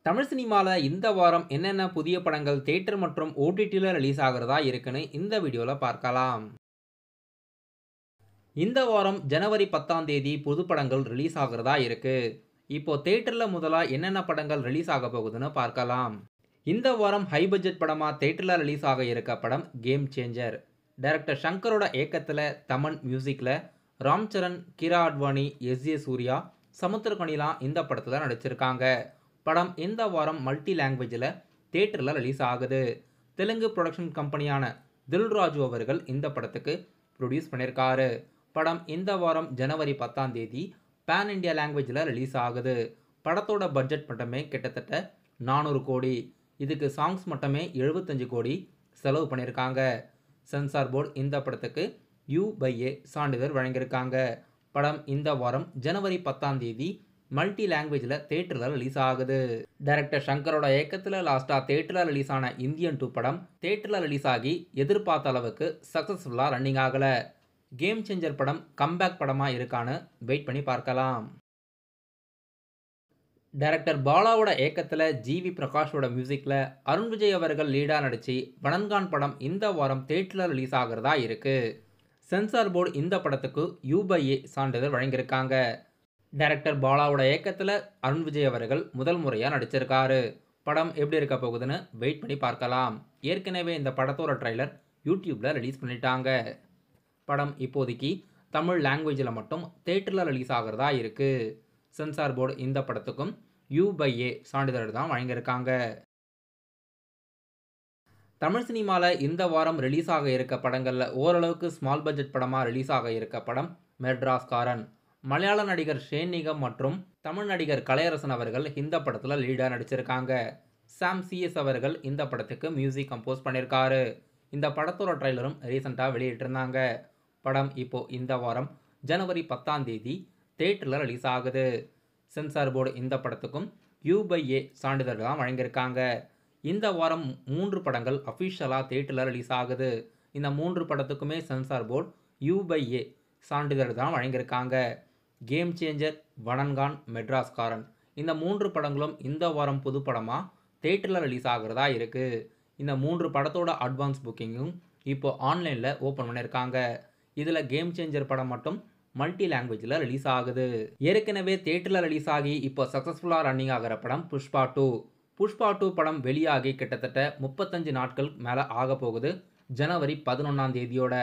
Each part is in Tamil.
தமிழ் சினிமால இந்த வாரம் என்னென்ன புதிய படங்கள் தியேட்டர் மற்றும் ஓடிடில ரிலீஸ் ஆகுறதா இருக்குன்னு இந்த வீடியோல பார்க்கலாம். இந்த வாரம் ஜனவரி 10ஆம் தேதி புது படங்கள் ரிலீஸ் ஆகுறதா இருக்கு. இப்போ தியேட்டர்ல முதலா என்னென்ன படங்கள் ரிலீஸ் ஆக போகுதுன்னு பார்க்கலாம். இந்த வாரம் ஹை பட்ஜெட் படமா தியேட்டர்ல ரிலீஸ் ஆக இருக்க படம் கேம் சேஞ்சர். டைரக்டர் சங்கரோட இயக்கத்துல தமன் மியூசிக்ல ராம் சரண், கிரா அத்வானி, எஸ்.ஏ. சூர்யா, சமுத்திரக்கனிலாம் இந்த படத்துல நடிச்சிருக்காங்க. படம் இந்த வாரம் மல்டி லாங்குவேஜில் தியேட்டரில் ரிலீஸ் ஆகுது. தெலுங்கு ப்ரொடக்ஷன் கம்பெனியான தில்ராஜு அவர்கள் இந்த படத்துக்கு ப்ரொடியூஸ் பண்ணியிருக்காரு. படம் இந்த வாரம் ஜனவரி 10ஆம் தேதி பேன் இண்டியா லாங்குவேஜில் ரிலீஸ் ஆகுது. படத்தோட பட்ஜெட் மட்டுமே கிட்டத்தட்ட 400 கோடி. இதுக்கு சாங்ஸ் மட்டுமே 75 கோடி செலவு பண்ணியிருக்காங்க. சென்சார் போர்டு இந்த படத்துக்கு U/A சான்றிதழ் வழங்கியிருக்காங்க. படம் இந்த வாரம் ஜனவரி 10ஆம் தேதி மல்டி லாங்குவேஜில் தியேட்டரில் ரிலீஸ் ஆகுது. டைரக்டர் சங்கரோட இயக்கத்தில் லாஸ்ட்டாக தியேட்டரில் ரிலீஸ் ஆன இந்தியன் 2 படம் தியேட்டரில் ரிலீஸ் ஆகி எதிர்பார்த்த அளவுக்கு சக்ஸஸ்ஃபுல்லாக ரன்னிங் ஆகலை. கேம் சேஞ்சர் படம் கம்பேக் படமாக இருக்கான்னு வெயிட் பண்ணி பார்க்கலாம். டைரக்டர் பாலாவோட இயக்கத்தில் ஜி.வி. பிரகாஷோட மியூசிக்கில் அருண் விஜய் அவர்கள் லீடாக நடித்து வடன்கான் படம் இந்த வாரம் தியேட்டரில் ரிலீஸ் ஆகிறதா இருக்குது. சென்சார் போர்டு இந்த படத்துக்கு U/A சான்றிதழ் வழங்கியிருக்காங்க. டைரக்டர் பாலாவோட இயக்கத்தில் அருண் விஜய் அவர்கள் முதல் முறையாக நடிச்சிருக்காரு. படம் எப்படி இருக்க போகுதுன்னு வெயிட் பண்ணி பார்க்கலாம். ஏற்கனவே இந்த படத்தோட ட்ரைலர் யூடியூப்பில் ரிலீஸ் பண்ணிட்டாங்க. படம் இப்போதைக்கு தமிழ் லாங்குவேஜில் மட்டும் தியேட்டரில் ரிலீஸ் ஆகிறதா இருக்குது. சென்சார் போர்டு இந்த படத்துக்கும் U/A சான்றிதழ் தான் வழங்கியிருக்காங்க. தமிழ் சினிமாவில் இந்த வாரம் ரிலீஸ் ஆக இருக்க படங்களில் ஓரளவுக்கு ஸ்மால் பட்ஜெட் படமாக ரிலீஸ் ஆக இருக்க படம் மெட்ராஸ்காரன். மலையாள நடிகர் ஷேன் நிகம் மற்றும் தமிழ் நடிகர் கலையரசன் அவர்கள் இந்த படத்தில் லீடாக நடிச்சிருக்காங்க. சாம் CS அவர்கள் இந்த படத்துக்கு மியூசிக் கம்போஸ் பண்ணியிருக்காரு. இந்த படத்தோட ட்ரைலரும் ரீசெண்டாக வெளியிட்டிருந்தாங்க. படம் இப்போ இந்த வாரம் ஜனவரி 10ஆம் தேதி தியேட்டரில் ரிலீஸ் ஆகுது. சென்சார் போர்டு இந்த படத்துக்கும் U/A சான்றிதழ் தான் வழங்கியிருக்காங்க. இந்த வாரம் 3 படங்கள் அஃபிஷியலாக தியேட்டரில் ரிலீஸ் ஆகுது. இந்த 3 படத்துக்குமே சென்சார் போர்டு U/A சான்றிதழ் தான் வழங்கியிருக்காங்க. கேம் சேஞ்சர், வடன்கான், மெட்ராஸ்காரன் இந்த 3 படங்களும் இந்த வாரம் புது படமாக தியேட்டரில் ரிலீஸ் ஆகிறதா இருக்குது. இந்த 3 படத்தோட அட்வான்ஸ் புக்கிங்கும் இப்போ ஆன்லைனில் ஓப்பன் பண்ணியிருக்காங்க. இதில் கேம் சேஞ்சர் படம் மட்டும் மல்டி லாங்குவேஜில் ரிலீஸ் ஆகுது. ஏற்கனவே தியேட்டரில் ரிலீஸ் ஆகி இப்போ சக்ஸஸ்ஃபுல்லாக ரன்னிங் ஆகிற படம் புஷ்பா 2. புஷ்பா 2 படம் வெளியாகி கிட்டத்தட்ட 35 நாட்கள் மேலே ஆக போகுது. ஜனவரி 11ஆம் தேதியோட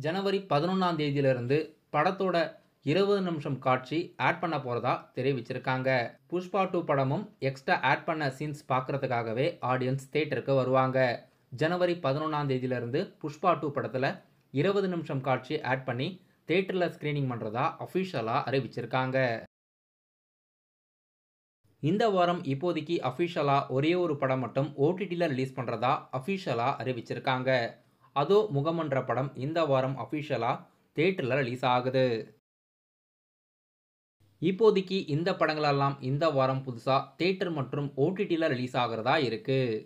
ஜனவரி 11ஆம் தேதியிலிருந்து படத்தோட 20 நிமிஷம் காட்சி ஆட் பண்ண போகிறதா தெரிவிச்சிருக்காங்க. புஷ்பா 2 படமும் எக்ஸ்ட்ரா ஆட் பண்ண சீன்ஸ் பார்க்குறதுக்காகவே ஆடியன்ஸ் தியேட்டருக்கு வருவாங்க. ஜனவரி 11ஆம் தேதியிலிருந்து புஷ்பா 2 படத்தில் 20 நிமிஷம் காட்சி ஆட் பண்ணி தியேட்டரில் ஸ்க்ரீனிங் பண்ணுறதா அஃபிஷியலாக அறிவிச்சிருக்காங்க. இந்த வாரம் இப்போதைக்கு அஃபிஷியலாக ஒரே ஒரு படம் மட்டும் ஓடிடியில் ரிலீஸ் பண்ணுறதா அஃபிஷியலாக அறிவிச்சிருக்காங்க. அதோ முகமன்ற படம் இந்த வாரம் அஃபிஷியலாக தியேட்டரில் ரிலீஸ் ஆகுது. இப்போதைக்கு இந்த படங்களெல்லாம் இந்த வாரம் புதுசாக தியேட்டர் மற்றும் ஓடிடியில் ரிலீஸ் ஆகிறதா இருக்குது.